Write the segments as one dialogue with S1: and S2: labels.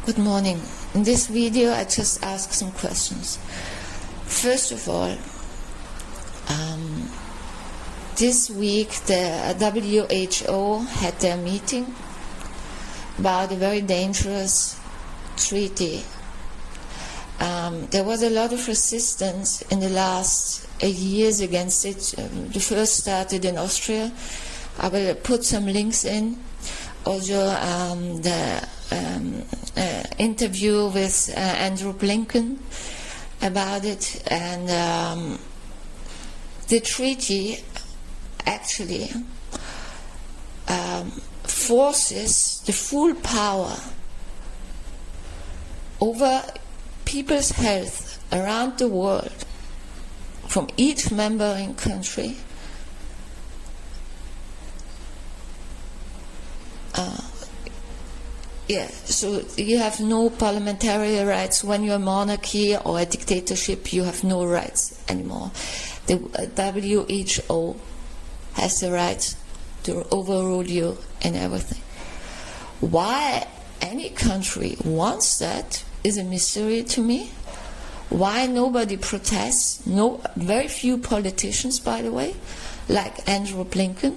S1: Good morning. In this video, I just ask some questions. First of all, this week the WHO had their meeting about a very dangerous treaty. There was a lot of resistance in the last years against it. The first started in Austria. I will put some links in. Also, the interview with Andrew Blinken about it, and the treaty actually forces the full power over people's health around the world from each member country so you have no parliamentary rights. When you're a monarchy or a dictatorship, you have no rights anymore. The WHO has the right to overrule you and everything. Why any country wants that is a mystery to me. Why nobody protests? Very few politicians, by the way, like Andrew Blinken.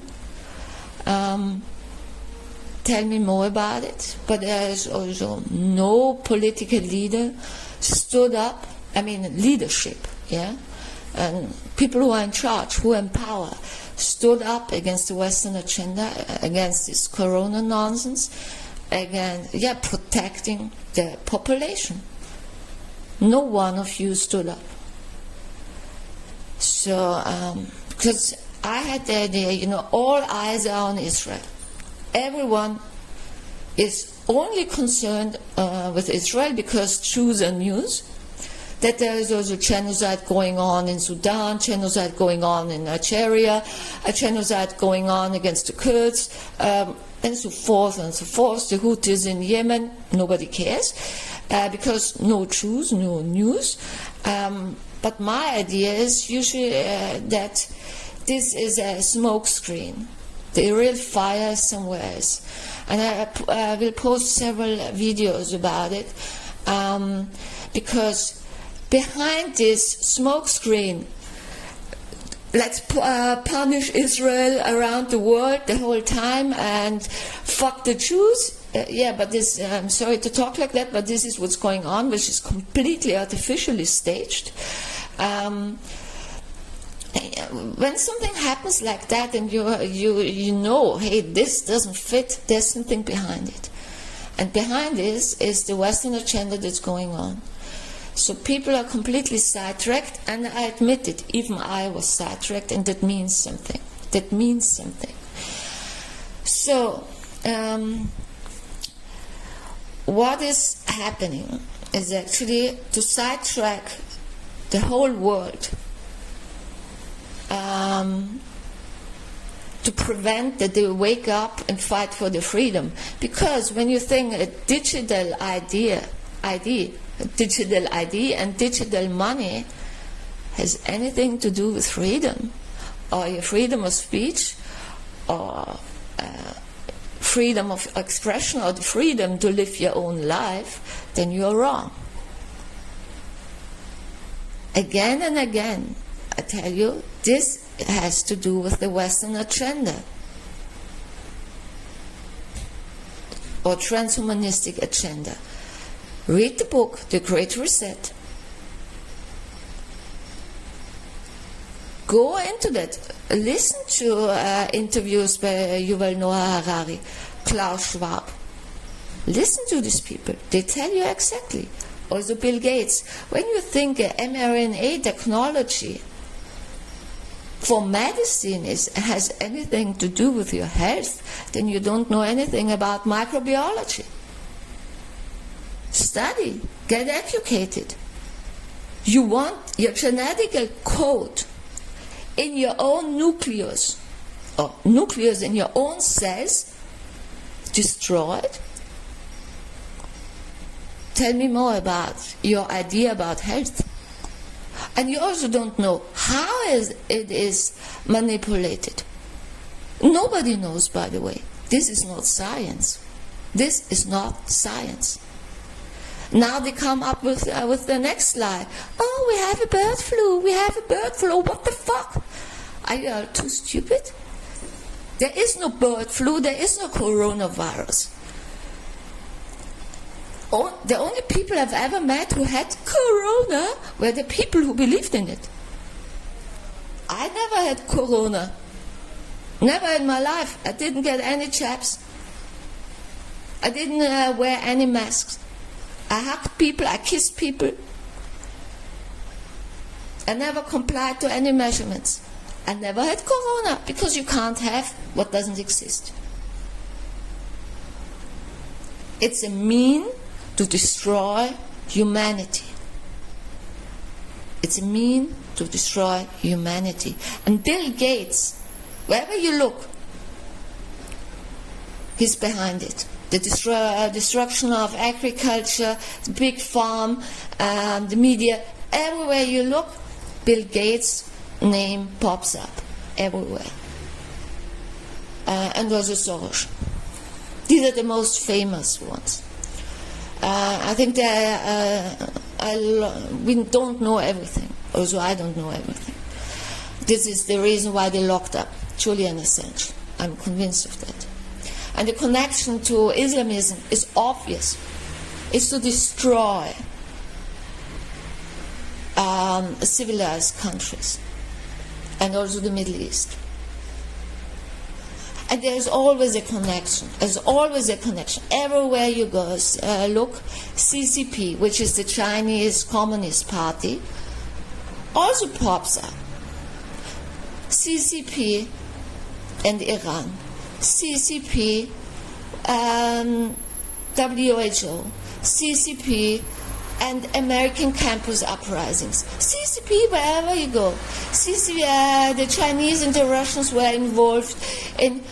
S1: Tell me more about it. But there is also no political leader stood up. I mean, leadership, yeah, and people who are in charge, who are in power, stood up against the Western agenda, against this corona nonsense, against protecting the population. No one of you stood up. So, because I had the idea, all eyes are on Israel. Everyone is only concerned with Israel because Jews are news. That there is also genocide going on in Sudan, genocide going on in Nigeria, a genocide going on against the Kurds, and so forth and so forth. The Houthis in Yemen, nobody cares, because no Jews, no news. But my idea is usually that this is a smoke screen. The real fire is somewhere else. And I will post several videos about it, because behind this smoke screen, let's punish Israel around the world the whole time and fuck the Jews. But this, I'm sorry to talk like that, but this is what's going on, which is completely artificially staged. When something happens like that and you know, hey, this doesn't fit, there's something behind it. And behind this is the Western agenda that's going on. So people are completely sidetracked, and I admit it, even I was sidetracked, and that means something. That means something. So, what is happening is actually to sidetrack the whole world, to prevent that they wake up and fight for the freedom. Because when you think a digital ID and digital money has anything to do with freedom, or your freedom of speech, or freedom of expression, or the freedom to live your own life, then you're wrong. Again and again, I tell you, this has to do with the Western agenda or transhumanistic agenda. Read the book, The Great Reset. Go into that. Listen to interviews by Yuval Noah Harari, Klaus Schwab. Listen to these people. They tell you exactly. Also Bill Gates. When you think mRNA technology for medicine has anything to do with your health, then you don't know anything about microbiology. Study, get educated. You want your genetic code in your own nucleus, or nucleus in your own cells, destroyed? Tell me more about your idea about health. And you also don't know how it is manipulated. Nobody knows, by the way. This is not science. This is not science. Now they come up with the next slide. Oh, we have a bird flu. We have a bird flu. What the fuck? Are you too stupid? There is no bird flu. There is no coronavirus. The only people I've ever met who had corona were the people who believed in it. I never had corona. Never in my life. I didn't get any jabs. I didn't wear any masks. I hugged people. I kissed people. I never complied to any measurements. I never had corona because you can't have what doesn't exist. It's a mean to destroy humanity. It's a mean to destroy humanity. And Bill Gates, wherever you look, he's behind it. The destruction of agriculture, the big farm, the media, everywhere you look, Bill Gates' name pops up everywhere. And also Soros. These are the most famous ones. I think we don't know everything. Also, I don't know everything. This is the reason why they locked up Julian Assange. I'm convinced of that. And the connection to Islamism is obvious. It's to destroy civilized countries and also the Middle East. And there's always a connection. There's always a connection. Everywhere you go, look, CCP, which is the Chinese Communist Party, also pops up. CCP and Iran. CCP, WHO, CCP, and American campus uprisings. CCP, wherever you go. CCP, the Chinese and the Russians were involved in,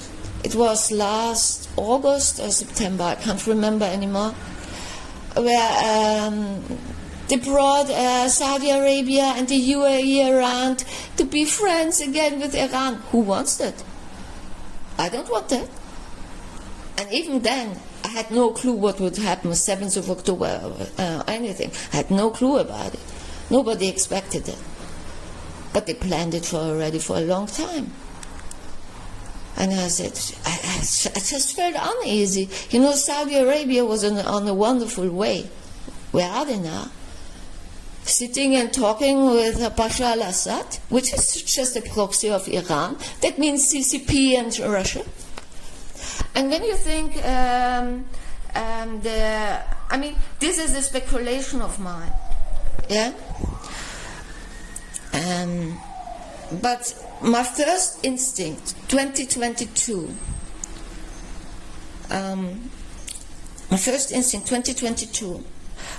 S1: it was last August or September, I can't remember anymore, where they brought Saudi Arabia and the UAE around to be friends again with Iran. Who wants that? I don't want that. And even then, I had no clue what would happen 7th of October or anything. I had no clue about it. Nobody expected it. But they planned it already for a long time. And I said, I just felt uneasy. You know, Saudi Arabia was on a wonderful way. Where are they now? Sitting and talking with Bashar al-Assad, which is just a proxy of Iran. That means CCP and Russia. And when you think, this is a speculation of mine, yeah? But my first instinct, 2022,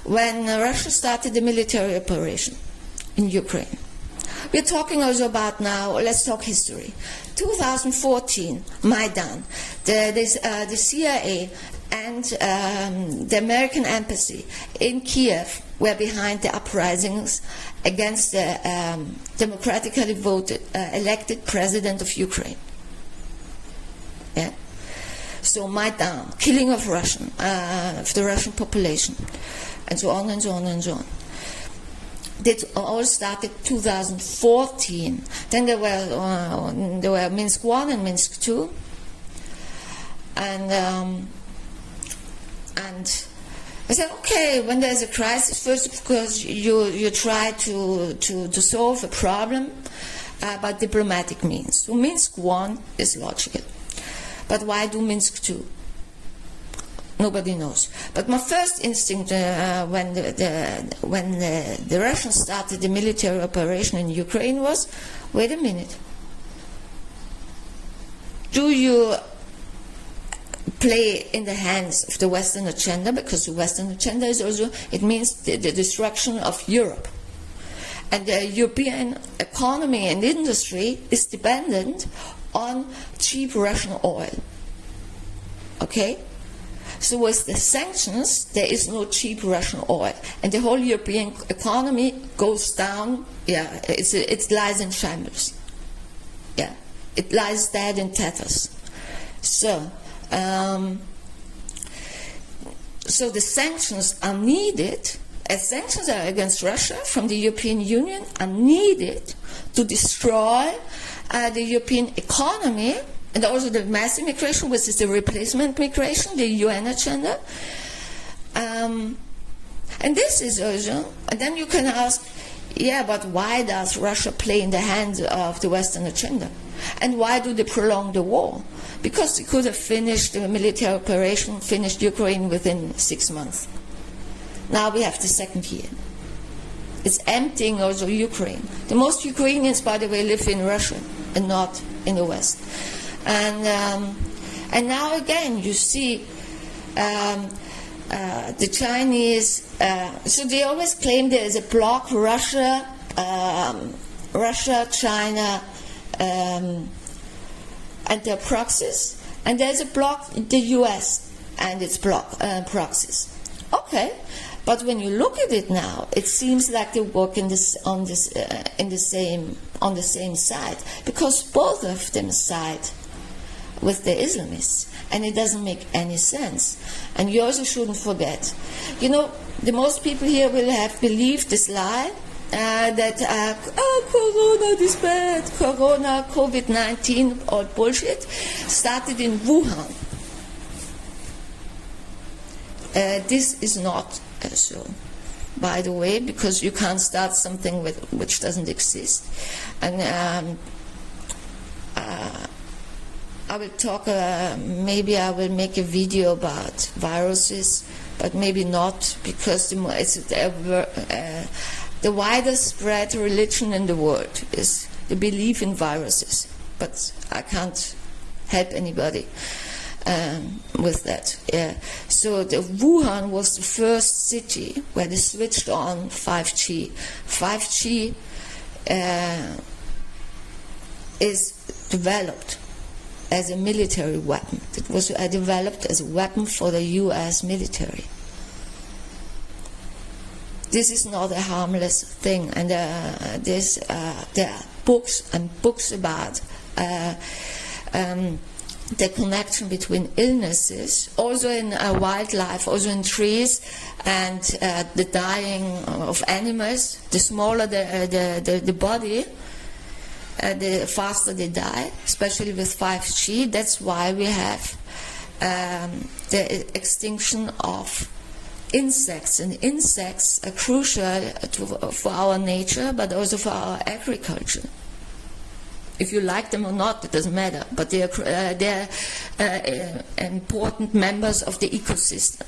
S1: when Russia started the military operation in Ukraine. We're talking also about now, let's talk history. 2014, Maidan, the CIA and the American embassy in Kiev were behind the uprisings against the democratically voted, elected president of Ukraine. Yeah? So Maidan, killing of the Russian population, and so on and so on and so on. That all started 2014. Then there were Minsk I and Minsk II, and I said, okay, when there's a crisis, first of course you try to solve a problem by diplomatic means. So Minsk I is logical, but why do Minsk II? Nobody knows. But my first instinct when the Russians started the military operation in Ukraine was, wait a minute. Do you play in the hands of the Western agenda? Because the Western agenda is also, it means the destruction of Europe. And the European economy and industry is dependent on cheap Russian oil. Okay? So with the sanctions, there is no cheap Russian oil, and the whole European economy goes down. Yeah, it lies in shambles. Yeah, it lies dead in tatters. So So the sanctions are needed, as sanctions are against Russia from the European Union, are needed to destroy the European economy, and also the mass immigration, which is the replacement migration, the UN agenda. And this is also, and then you can ask, yeah, but why does Russia play in the hands of the Western agenda? And why do they prolong the war? Because they could have finished the military operation, finished Ukraine within 6 months. Now we have the second year. It's emptying also Ukraine. The most Ukrainians, by the way, live in Russia and not in the West. And now again, you see the Chinese. So they always claim there is a bloc: Russia, China, and their proxies, and there's a bloc: the U.S. and its proxies. Okay. But when you look at it now, it seems like they work on the same side, because both of them side with the Islamists, and it doesn't make any sense. And you also shouldn't forget, you know, the most people here will have believed this lie that Corona is bad, Corona, COVID-19, all bullshit, started in Wuhan. This is not so, by the way, because you can't start something which doesn't exist. And I will talk, maybe I will make a video about viruses, but maybe not, because the widest spread religion in the world is the belief in viruses. But I can't help anybody with that. So the Wuhan was the first city where they switched on 5G. 5G is developed as a military weapon. It was developed as a weapon for the US military. This is not a harmless thing, and there are books and books about the connection between illnesses, also in wildlife, also in trees, and the dying of animals. The smaller the body, the faster they die, especially with 5G. That's why we have the extinction of insects, and insects are crucial for our nature, but also for our agriculture. If you like them or not, it doesn't matter, but they're important members of the ecosystem.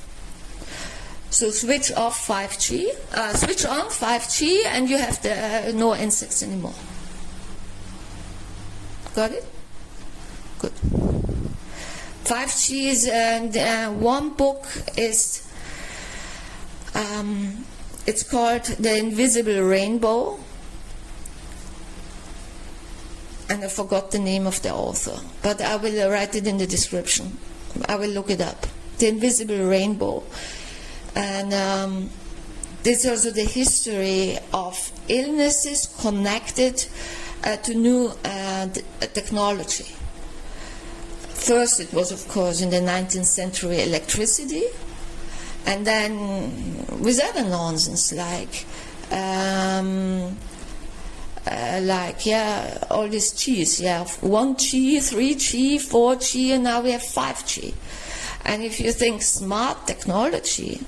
S1: So switch off 5G, switch on 5G, and you have no insects anymore. Got it? Good. 5G is, one book is, it's called The Invisible Rainbow, and I forgot the name of the author, but I will write it in the description. I will look it up. The Invisible Rainbow. And this is also the history of illnesses connected to new technology. First, it was, of course, in the 19th century, electricity, and then with other nonsense like all these G's, 1G, 3G, 4G, and now we have 5G. And if you think smart technology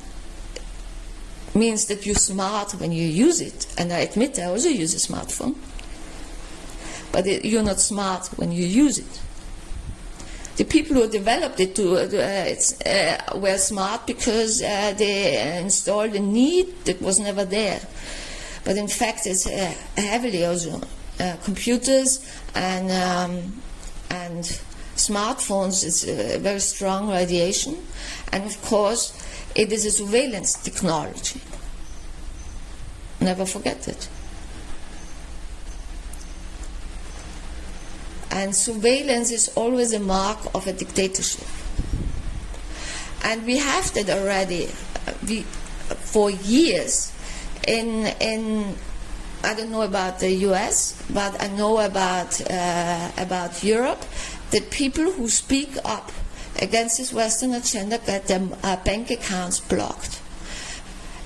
S1: means that you're smart when you use it, and I admit I also use a smartphone, but you're not smart when you use it. The people who developed it were smart because they installed a need that was never there. But in fact, it's heavily also computers and smartphones. It's very strong radiation, and of course, it is a surveillance technology. Never forget it. And surveillance is always a mark of a dictatorship. And we have that already for years. In I don't know about the US, but I know about Europe, that people who speak up against this Western agenda, get their bank accounts blocked.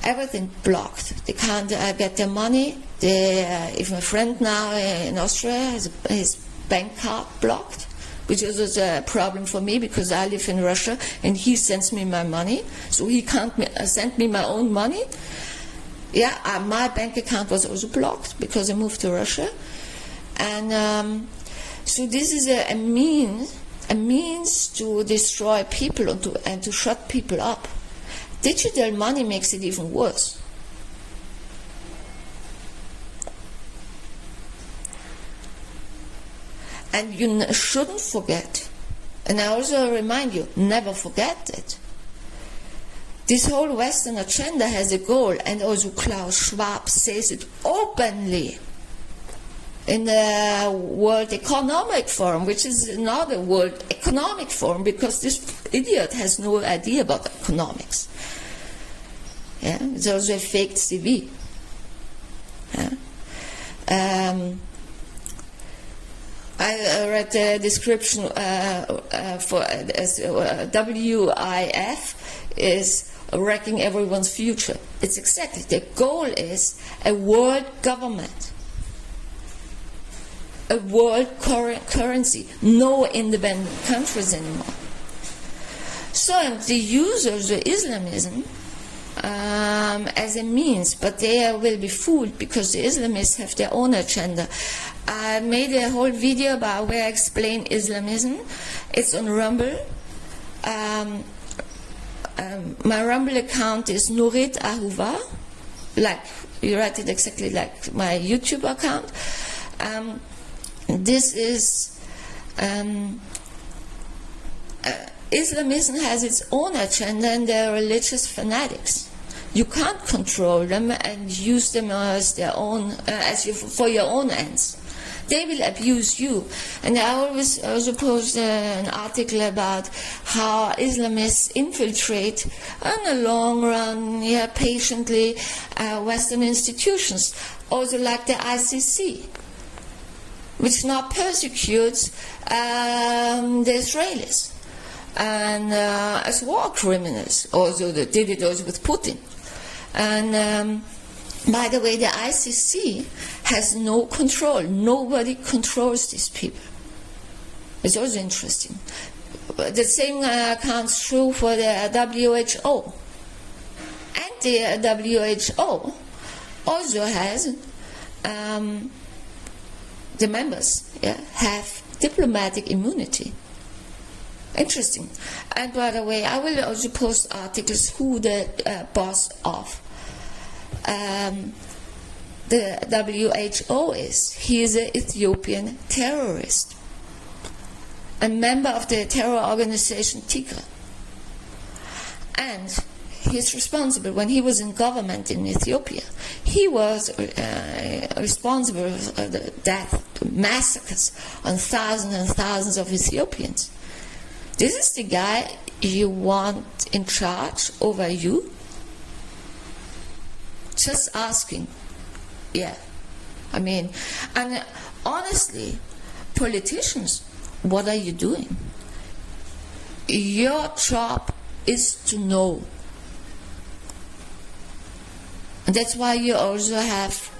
S1: Everything blocked. They can't get their money. Even a friend now in Austria has his bank card blocked, which is a problem for me because I live in Russia and he sends me my money, so he can't send me my own money. Yeah, my bank account was also blocked because I moved to Russia, and so this is a means to destroy people and to shut people up. Digital money makes it even worse. And you shouldn't forget, and I also remind you, never forget it. This whole Western agenda has a goal, and also Klaus Schwab says it openly in the World Economic Forum, which is not a World Economic Forum because this idiot has no idea about economics. Yeah, it's also a fake CV. Yeah. I read the description for WIF is wrecking everyone's future. It's exactly, the goal is a world government, a world currency, no independent countries anymore. So the users of Islamism as a means, but they will be fooled because the Islamists have their own agenda. I made a whole video about where I explain Islamism. It's on Rumble. My Rumble account is Nurit Ahuva, like you write it exactly like my YouTube account. This is Islamism has its own agenda, and they're religious fanatics. You can't control them and use them as their own, for your own ends. They will abuse you. And I always also post an article about how Islamists infiltrate, on the long run, patiently, Western institutions, also like the ICC, which now persecutes the Israelis. And as war criminals, also they did it also with Putin. And by the way, the ICC has no control. Nobody controls these people. It's also interesting. The same counts true for the WHO. And the WHO also has, the members have diplomatic immunity. Interesting. And by the way, I will also post articles who the boss of the WHO is. He is an Ethiopian terrorist, a member of the terror organization Tigray. And he's responsible, when he was in government in Ethiopia, he was responsible for the death, massacres on thousands and thousands of Ethiopians. This is the guy you want in charge over you? Just asking. Yeah. I mean, and honestly, politicians, what are you doing? Your job is to know. And that's why you also have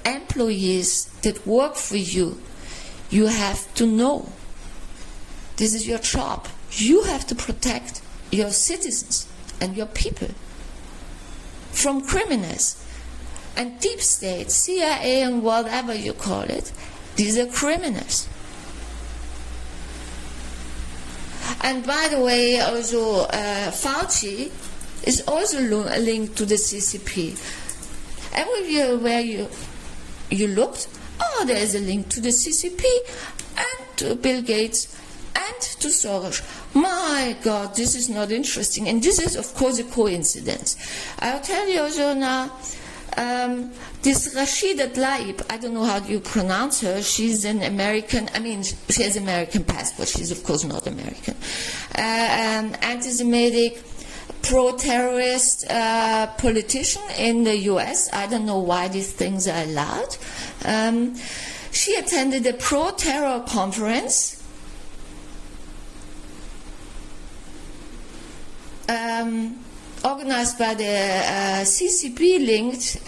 S1: employees that work for you. You have to know. This is your job. You have to protect your citizens and your people from criminals. And deep state, CIA and whatever you call it, these are criminals. And by the way, also Fauci is also linked to the CCP. Everywhere you looked, there is a link to the CCP and to Bill Gates and to Soros. My God, this is not interesting. And this is, of course, a coincidence. I'll tell you also now, this Rashid Tlaib, I don't know how you pronounce her, she's an American, she has an American passport, she's of course not American. Anti-Semitic, pro-terrorist politician in the US. I don't know why these things are allowed. She attended a pro-terror conference organized by the CCP linked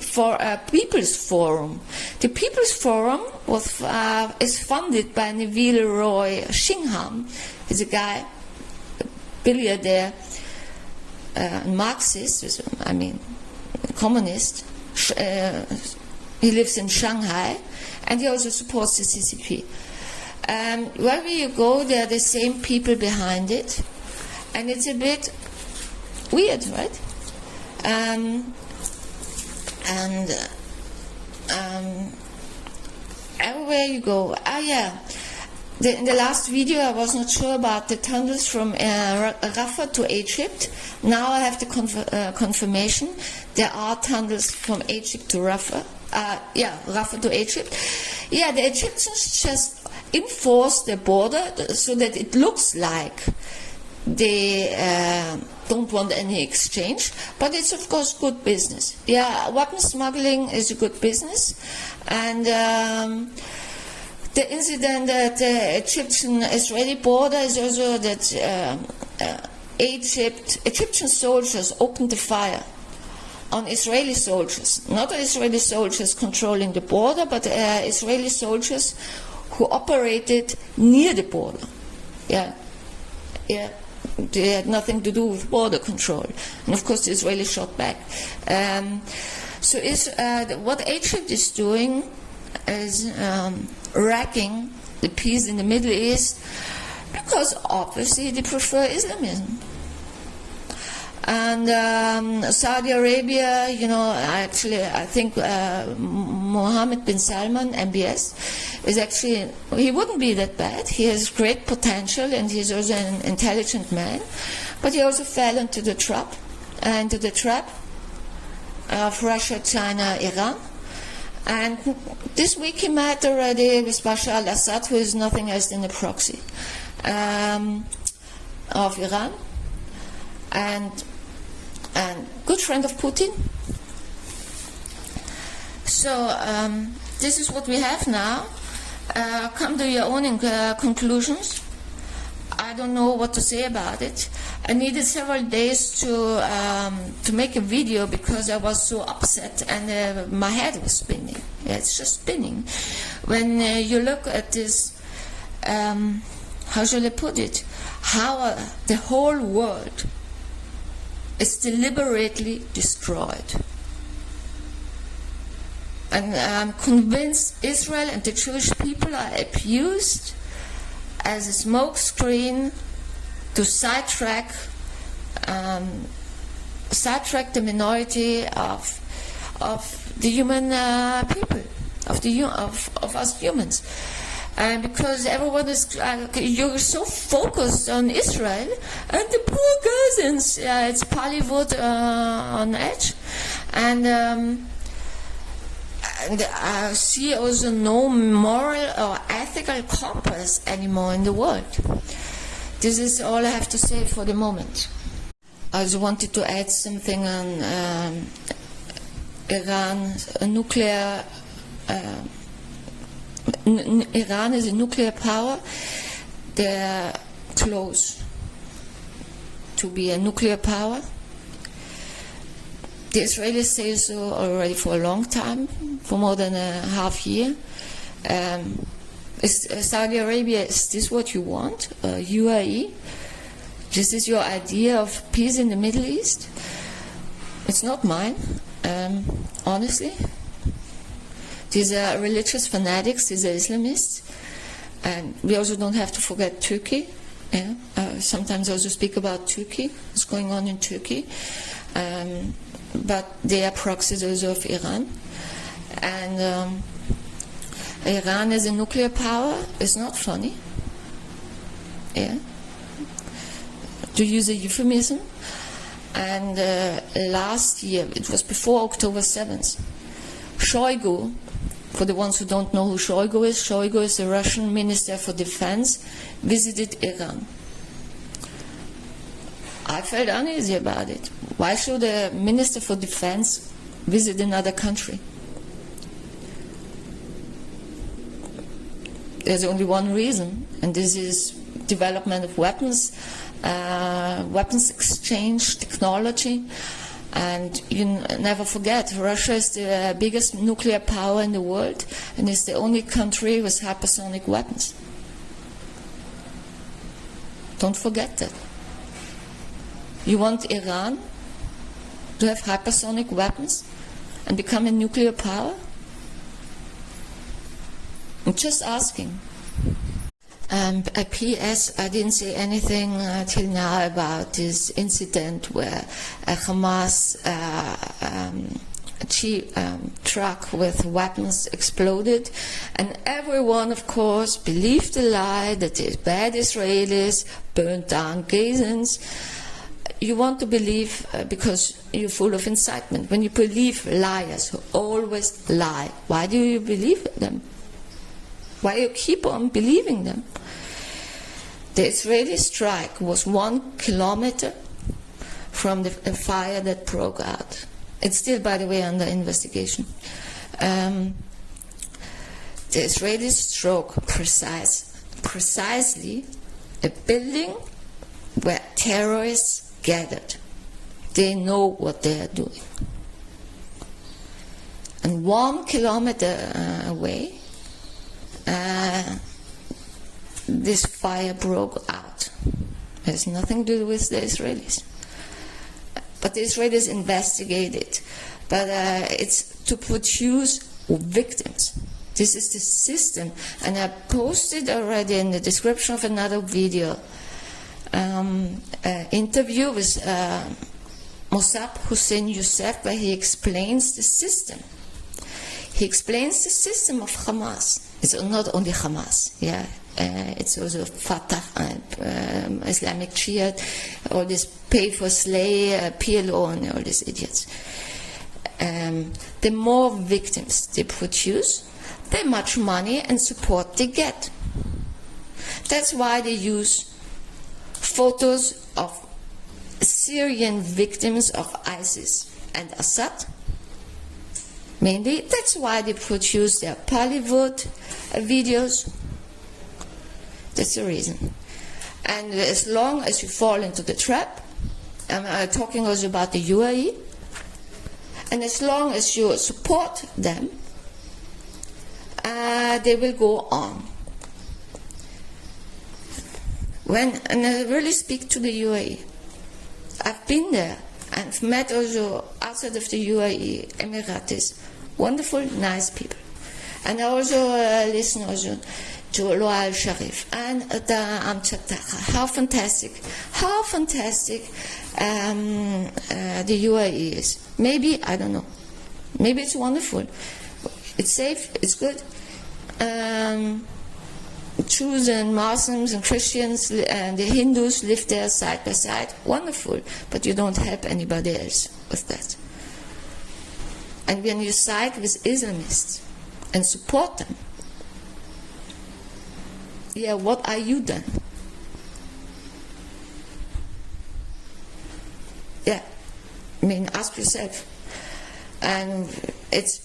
S1: for a People's Forum. The People's Forum is funded by Neville Roy Shingham. He's a guy, a billionaire, Marxist, I mean, communist. He lives in Shanghai, and he also supports the CCP. Wherever you go, there are the same people behind it, and it's a bit weird, right? Everywhere you go, in the last video I was not sure about the tunnels from Rafah to Egypt. Now I have the confirmation. There are tunnels from Egypt to Rafah. Rafah to Egypt. Yeah, the Egyptians just enforce the border so that it looks like they don't want any exchange, but it's of course good business. Yeah, weapon smuggling is a good business, and the incident at the Egyptian-Israeli border is also that Egyptian soldiers opened the fire on Israeli soldiers, not Israeli soldiers controlling the border, but Israeli soldiers who operated near the border. Yeah. They had nothing to do with border control. And of course the Israelis shot back. What Egypt is doing is wrecking the peace in the Middle East because obviously they prefer Islamism. And Saudi Arabia, I think Mohammed bin Salman, MBS, is actually, he wouldn't be that bad. He has great potential and he's also an intelligent man. But he also fell into the trap of Russia, China, Iran. And this week he met already with Bashar al-Assad, who is nothing else than a proxy of Iran. And good friend of Putin. So this is what we have now. Come to your own conclusions. I don't know what to say about it. I needed several days to make a video because I was so upset and my head was spinning. Yeah, it's just spinning. When you look at this, how shall I put it, how the whole world is deliberately destroyed. And I'm convinced Israel and the Jewish people are abused as a smokescreen to sidetrack the minority of the human people, of us humans. And because everyone is, you're so focused on Israel and the poor cousins, it's Hollywood on edge. And I see also no moral or ethical compass anymore in the world. This is all I have to say for the moment. I also wanted to add something on Iran, nuclear. Iran is a nuclear power. They're close to be a nuclear power. The Israelis say so already for a long time, for more than a half year. Saudi Arabia, is this what you want? UAE? This is your idea of peace in the Middle East? It's not mine, honestly. These are religious fanatics, these are Islamists. And we also don't have to forget Turkey. Yeah? Sometimes I also speak about Turkey, what's going on in Turkey. But they are proxies also of Iran. And Iran as a nuclear power is not funny. Yeah? To use a euphemism. And last year, it was before October 7th, Shoigu, for the ones who don't know who Shoigu is the Russian Minister for Defense, visited Iran. I felt uneasy about it. Why should a Minister for Defense visit another country? There's only one reason, and this is development of weapons, weapons exchange technology. And you never forget, Russia is the biggest nuclear power in the world, and is the only country with hypersonic weapons. Don't forget that. You want Iran to have hypersonic weapons and become a nuclear power? I'm just asking. A PS, I didn't say anything till now about this incident where a Hamas truck with weapons exploded, and everyone, of course, believed the lie that the bad Israelis burned down Gazans. You want to believe because you're full of incitement. When you believe liars who always lie, why do you believe them? Why you keep on believing them? The Israeli strike was 1 kilometer from the fire that broke out. It's still, by the way, under investigation. The Israelis struck precisely a building where terrorists gathered. They know what they are doing. And 1 kilometer away, this fire broke out. It has nothing to do with the Israelis. But the Israelis investigated. But it's to produce victims. This is the system. And I posted already in the description of another video interview with Mossab Hussein Youssef, where he explains the system. He explains the system of Hamas. It's not only Hamas, yeah. It's also Fatah, Islamic Jihad, all this pay for slay, PLO, and all these idiots. The more victims they produce, the much money and support they get. That's why they use photos of Syrian victims of ISIS and Assad. Mainly, that's why they produce their Bollywood videos. That's the reason. And as long as you fall into the trap, I'm talking also about the UAE, and as long as you support them, they will go on. And I really speak to the UAE. I've been there and met also outside of the UAE, Emiratis, wonderful, nice people. And I also listen also to Loal Sharif and Amchat. How fantastic the UAE is. Maybe, I don't know. Maybe it's wonderful. It's safe, it's good. Jews and Muslims and Christians and the Hindus live there side by side. Wonderful. But you don't help anybody else with that. And when you side with Islamists and support them, yeah, what are you then? Yeah, I mean, ask yourself. And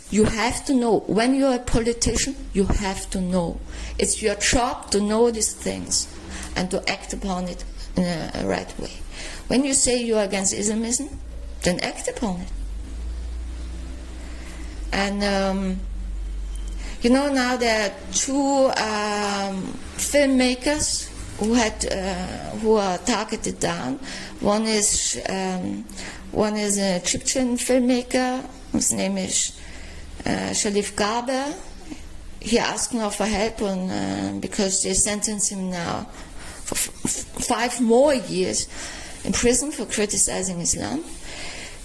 S1: you have to know. When you're a politician, you have to know. It's your job to know these things and to act upon it in a right way. When you say you're against Islamism, then act upon it. And now there are two filmmakers who are targeted down. One is an Egyptian filmmaker. His name is Sherif Gaber. He asked now for help because they sentenced him now for 5 more years in prison for criticizing Islam.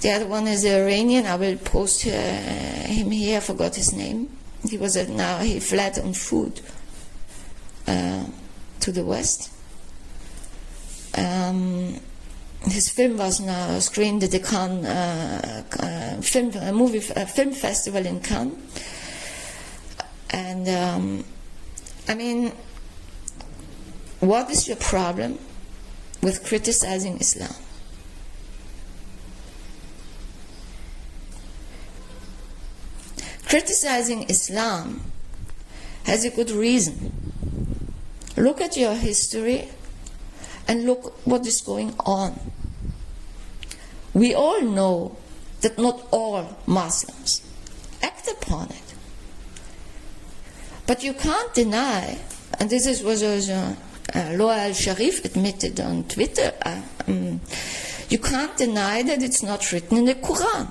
S1: The other one is an Iranian. I will post him here. I forgot his name. He fled on foot to the West. His film was now screened at the Cannes film festival in Cannes. And I mean, what is your problem with criticizing Islam? Criticizing Islam has a good reason. Look at your history and look what is going on. We all know that not all Muslims act upon it. But you can't deny, and this is what Loyal Sharif admitted on Twitter, you can't deny that it's not written in the Quran.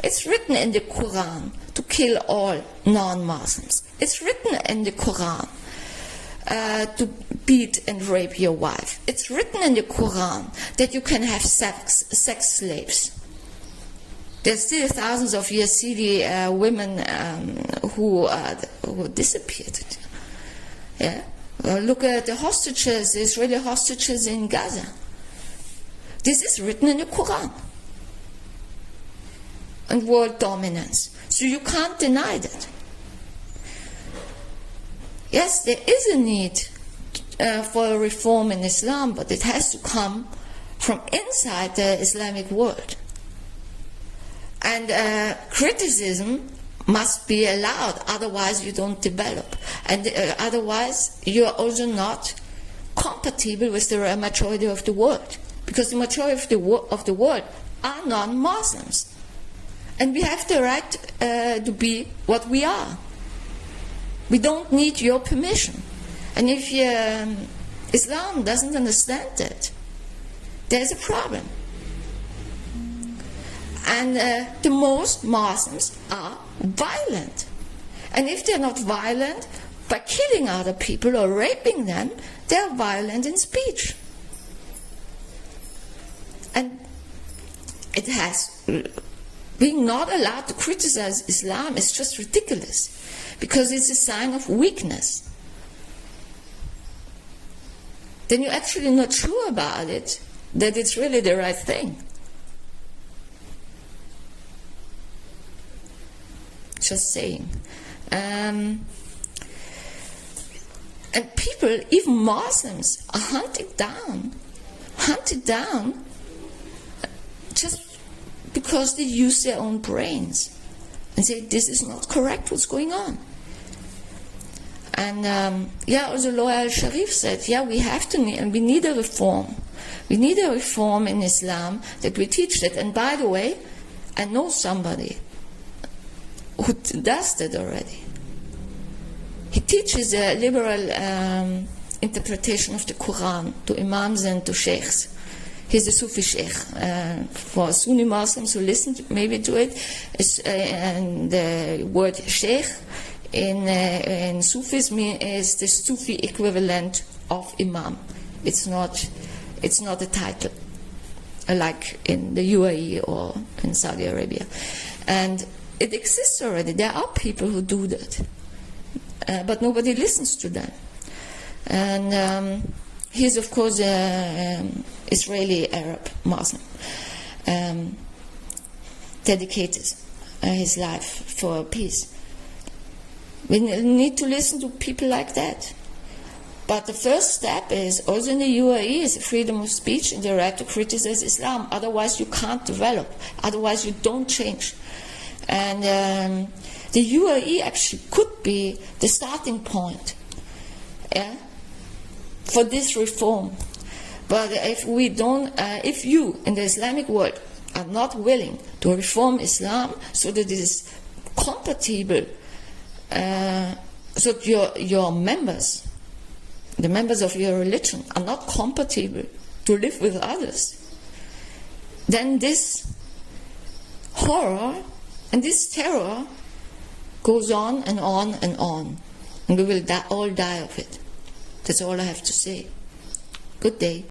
S1: It's written in the Quran to kill all non-Muslims. It's written in the Quran to beat and rape your wife. It's written in the Quran that you can have sex slaves. There's still thousands of Yazidi women who disappeared. Yeah? Look at the hostages, the Israeli hostages in Gaza. This is written in the Quran. And world dominance. So you can't deny that. Yes, there is a need for a reform in Islam, but it has to come from inside the Islamic world. And criticism must be allowed, otherwise you don't develop. And otherwise you are also not compatible with the majority of the world. Because the majority of the world are non-Muslims. And we have the right to be what we are. We don't need your permission. And if Islam doesn't understand that, there's a problem. And the most Muslims are violent. And if they're not violent by killing other people or raping them, they're violent in speech. And it has, being not allowed to criticize Islam is just ridiculous, because it's a sign of weakness. Then you're actually not sure about it, that it's really the right thing. Just saying. And people, even Muslims, are hunted down just because they use their own brains and say, this is not correct, what's going on. And also Loyal Sharif said, we need a reform. We need a reform in Islam that we teach that. And by the way, I know somebody who does that already. He teaches a liberal interpretation of the Quran to imams and to sheikhs. He's a Sufi sheikh. For Sunni Muslims who listen maybe to it, and the word sheikh in Sufism is the Sufi equivalent of imam. It's not a title like in the UAE or in Saudi Arabia. And it exists already. There are people who do that. But nobody listens to them. And he's, of course, an Israeli Arab Muslim, dedicated his life for peace. We need to listen to people like that. But the first step is, also in the UAE, is freedom of speech and the right to criticize Islam. Otherwise you can't develop. Otherwise you don't change. And the UAE actually could be the starting point for this reform. But if we don't, if you in the Islamic world are not willing to reform Islam so that it is compatible, so that your members, the members of your religion, are not compatible to live with others, then this horror and this terror goes on and on and on. And we will all die of it. That's all I have to say. Good day.